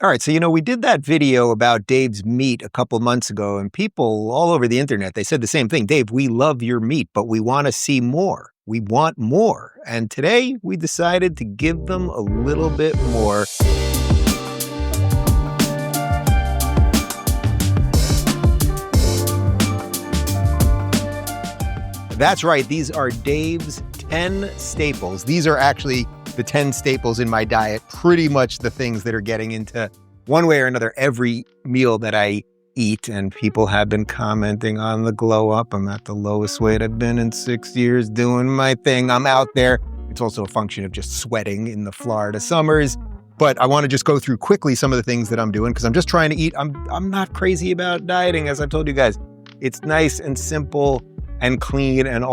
All right, so we did that video about Dave's meat a couple months ago, and people all over the internet, they said the same thing. Dave, we love your meat, but we want to see more. We want more. And today we decided to give them a little bit more. That's right, these are Dave's 10 staples. These are actually the 10 staples in my diet, pretty much the things that are getting into one way or another every meal that I eat. And people have been commenting on the glow up. I'm at the lowest weight I've been in 6 years doing my thing. I'm out there. It's also a function of just sweating in the Florida summers. But I want to just go through quickly some of the things that I'm doing because I'm just trying to eat. I'm not crazy about dieting, as I've told you guys. It's nice and simple and clean and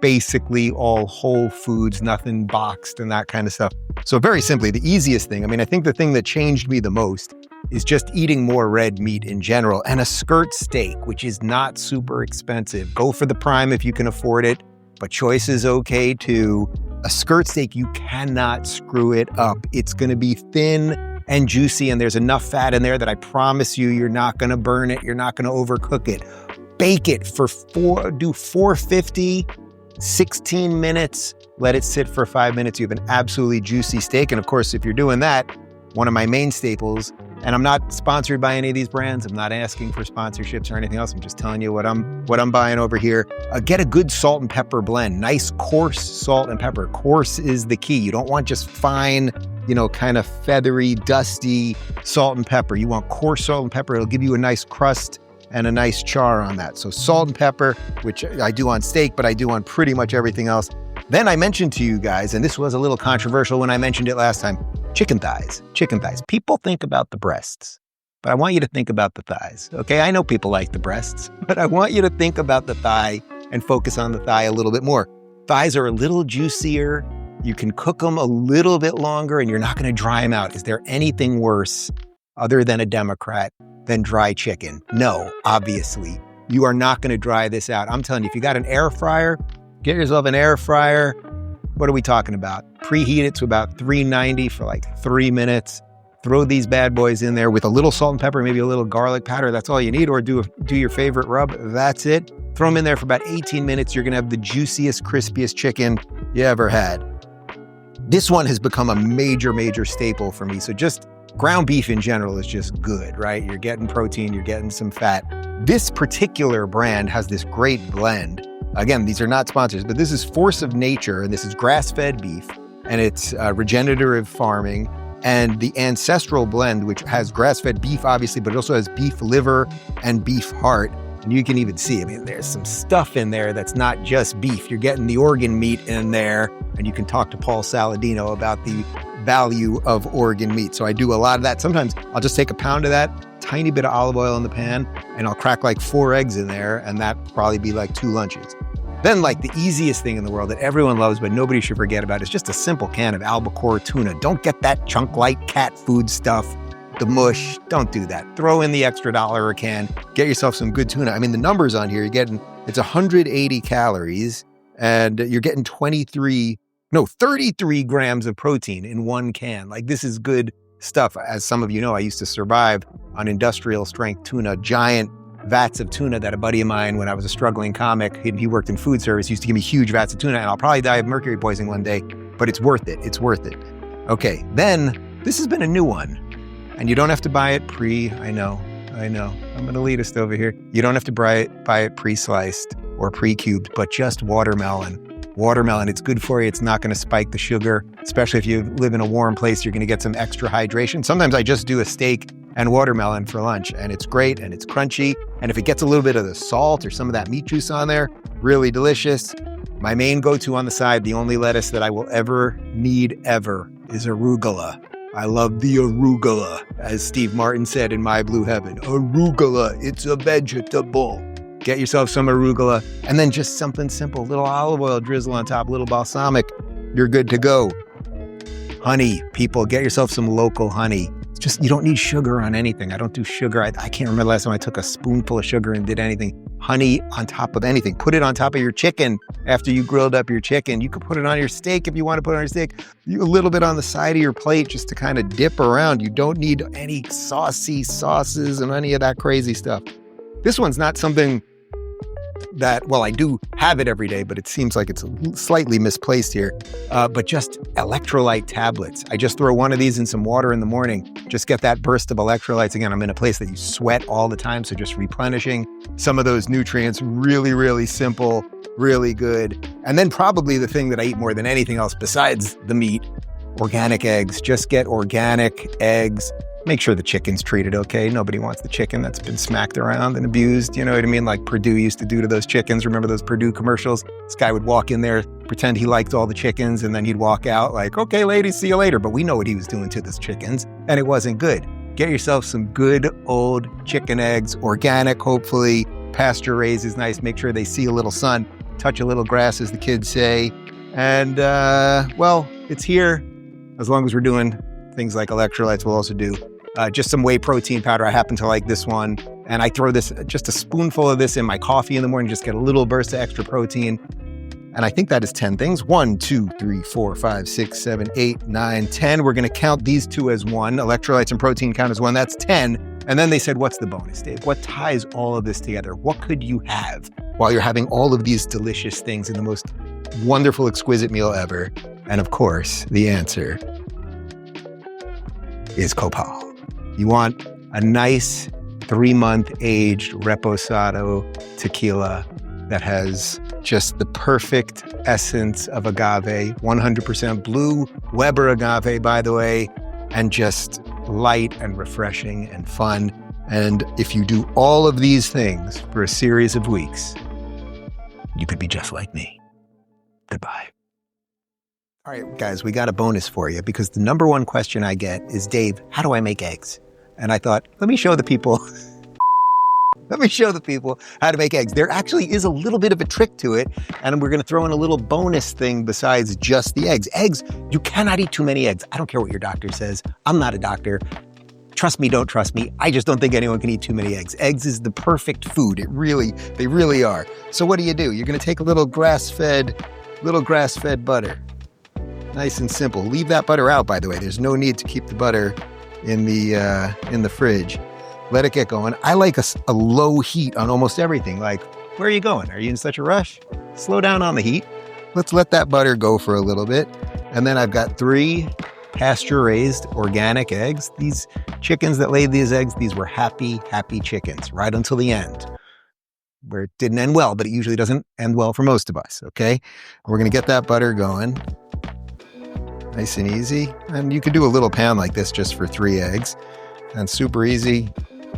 basically all whole foods, nothing boxed and that kind of stuff. So very simply, the easiest thing, I think the thing that changed me the most is just eating more red meat in general and a skirt steak, which is not super expensive. Go for the prime if you can afford it, but choice is okay too. A skirt steak, you cannot screw it up. It's gonna be thin and juicy and there's enough fat in there that I promise you're not gonna burn it, you're not gonna overcook it. Bake it for 450, 16 minutes, let it sit for 5 minutes. You have an absolutely juicy steak. And of course, if you're doing that, one of my main staples, and I'm not sponsored by any of these brands. I'm not asking for sponsorships or anything else. I'm just telling you what I'm buying over here. Get a good salt and pepper blend, nice coarse salt and pepper. Coarse is the key. You don't want just fine, kind of feathery, dusty salt and pepper. You want coarse salt and pepper. It'll give you a nice crust and a nice char on that. So salt and pepper, which I do on steak, but I do on pretty much everything else. Then I mentioned to you guys, and this was a little controversial when I mentioned it last time, chicken thighs. Chicken thighs. People think about the breasts, but I want you to think about the thighs. Okay, I know people like the breasts, but I want you to think about the thigh and focus on the thigh a little bit more. Thighs are a little juicier. You can cook them a little bit longer and you're not going to dry them out. Is there anything worse other than a Democrat than dry chicken? No, obviously. You are not going to dry this out. I'm telling you, if you got an air fryer, get yourself an air fryer. What are we talking about? Preheat it to about 390 for like 3 minutes. Throw these bad boys in there with a little salt and pepper, maybe a little garlic powder. That's all you need. Or do your favorite rub. That's it. Throw them in there for about 18 minutes. You're going to have the juiciest, crispiest chicken you ever had. This one has become a major, major staple for me. So just ground beef in general is just good, right? You're getting protein, you're getting some fat. This particular brand has this great blend. Again, these are not sponsors, but this is Force of Nature, and this is grass-fed beef, and it's regenerative farming. And the Ancestral blend, which has grass-fed beef, obviously, but it also has beef liver and beef heart. And you can even see, there's some stuff in there that's not just beef. You're getting the organ meat in there, and you can talk to Paul Saladino about the value of organ meat. So I do a lot of that. Sometimes I'll just take a pound of that, tiny bit of olive oil in the pan, and I'll crack like 4 eggs in there, and that'd probably be like 2 lunches. Then like the easiest thing in the world that everyone loves, but nobody should forget about is just a simple can of albacore tuna. Don't get that chunk light cat food stuff, the mush. Don't do that. Throw in the extra $1 a can. Get yourself some good tuna. The numbers on here, it's 180 calories, and you're getting 33 grams of protein in 1 can. Like, this is good stuff. As some of you know, I used to survive on industrial strength tuna, giant vats of tuna that a buddy of mine, when I was a struggling comic, he worked in food service, used to give me huge vats of tuna, and I'll probably die of mercury poisoning one day, but it's worth it. It's worth it. Okay, then this has been a new one, and you don't have to buy it I know. I'm an elitist over here. You don't have to buy it pre-sliced or pre-cubed, but just watermelon. Watermelon, it's good for you. It's not going to spike the sugar, especially if you live in a warm place. You're going to get some extra hydration. Sometimes I just do a steak and watermelon for lunch, and it's great and it's crunchy. And if it gets a little bit of the salt or some of that meat juice on there, really delicious. My main go-to on the side, the only lettuce that I will ever need ever, is arugula. I love the arugula, as Steve Martin said in My Blue Heaven. Arugula, it's a vegetable. Get yourself some arugula, and then just something simple, a little olive oil drizzle on top, a little balsamic, you're good to go. Honey, people, get yourself some local honey. It's just, you don't need sugar on anything. I don't do sugar. I can't remember the last time I took a spoonful of sugar and did anything. Honey on top of anything. Put it on top of your chicken. after you grilled up your chicken. You could put it on your steak if you want to put it on your steak. A little bit on the side of your plate just to kind of dip around. You don't need any saucy sauces and any of that crazy stuff. This one's not something that, well, I do have it every day, but it seems like it's slightly misplaced here. But just electrolyte tablets. I just throw one of these in some water in the morning. Just get that burst of electrolytes. Again, I'm in a place that you sweat all the time, so just replenishing some of those nutrients. Really, really simple, really good. And then probably the thing that I eat more than anything else besides the meat, organic eggs. Just get organic eggs. Make sure the chicken's treated okay. Nobody wants the chicken that's been smacked around and abused. You know what I mean? Like Purdue used to do to those chickens. Remember those Purdue commercials? This guy would walk in there, pretend he liked all the chickens, and then he'd walk out like, okay, ladies, see you later. But we know what he was doing to those chickens, and it wasn't good. Get yourself some good old chicken eggs, organic, hopefully. Pasture raised is nice. Make sure they see a little sun, touch a little grass, as the kids say. And, well, it's here. As long as we're doing things like electrolytes, we'll also do just some whey protein powder. I happen to like this one. And I throw this, just a spoonful of this in my coffee in the morning, just get a little burst of extra protein. And I think that is 10 things. 1, 2, 3, 4, 5, 6, 7, 8, 9, 10. We're going to count these two as one. Electrolytes and protein count as one. That's 10. And then they said, what's the bonus, Dave? What ties all of this together? What could you have while you're having all of these delicious things in the most wonderful, exquisite meal ever? And of course, the answer is copal. You want a nice 3-month aged reposado tequila that has just the perfect essence of agave, 100% blue Weber agave, by the way, and just light and refreshing and fun. And if you do all of these things for a series of weeks, you could be just like me. Goodbye. All right, guys, we got a bonus for you because the number one question I get is, Dave, how do I make eggs? And I thought, let me show the people how to make eggs. There actually is a little bit of a trick to it, and we're going to throw in a little bonus thing besides just the eggs. Eggs, you cannot eat too many eggs. I don't care what your doctor says. I'm not a doctor. Trust me, don't trust me. I just don't think anyone can eat too many eggs. Eggs is the perfect food. They really are. So what do? You're going to take a little grass-fed butter. Nice and simple. Leave that butter out, by the way. There's no need to keep the butter in the fridge. Let it get going. I like a low heat on almost everything. Like, where are you going? Are you in such a rush? Slow down on the heat. Let's let that butter go for a little bit. And then I've got 3 pasture-raised organic eggs. These chickens that laid these eggs, these were happy chickens right until the end, where it didn't end well, but it usually doesn't end well for most of us, okay? We're going to get that butter going. Nice and easy. And you could do a little pan like this just for 3 eggs. And super easy.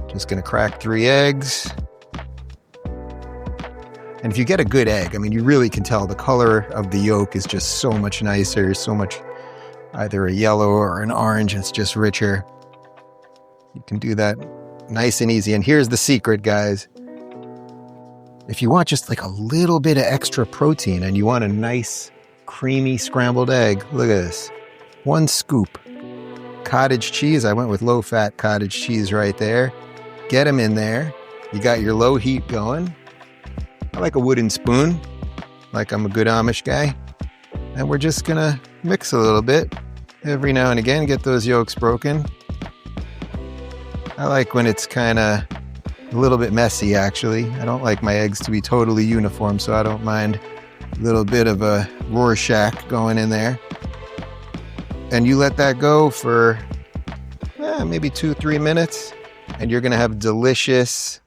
Just going to crack 3 eggs. And if you get a good egg, I mean, you really can tell the color of the yolk is just so much nicer, so much either a yellow or an orange. It's just richer. You can do that nice and easy. And here's the secret, guys. If you want just like a little bit of extra protein and you want a nice creamy scrambled egg, look at this. 1 scoop. Cottage cheese. I went with low-fat cottage cheese right there. Get them in there. You got your low heat going. I like a wooden spoon, like I'm a good Amish guy. And we're just going to mix a little bit every now and again, get those yolks broken. I like when it's kind of a little bit messy, actually. I don't like my eggs to be totally uniform, so I don't mind a little bit of a Rorschach going in there. And you let that go for maybe 2-3 minutes, and you're going to have delicious,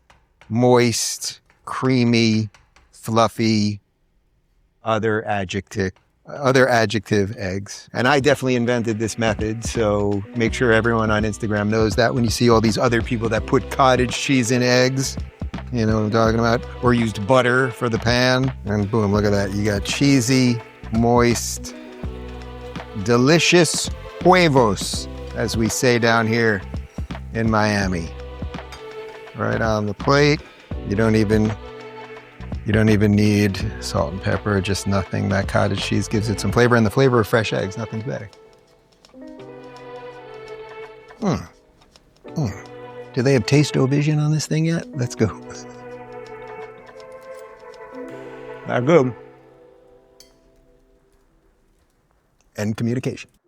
moist, creamy, fluffy, other adjective eggs. And I definitely invented this method, so make sure everyone on Instagram knows that when you see all these other people that put cottage cheese in eggs, you know what I'm talking about, or used butter for the pan, and boom, look at that. You got cheesy, moist, delicious huevos, as we say down here in Miami. Right on the plate. You don't even need salt and pepper, just nothing. That cottage cheese gives it some flavor, and the flavor of fresh eggs, nothing's better. Do they have taste-o-vision on this thing yet? Let's go. Not good. and communication.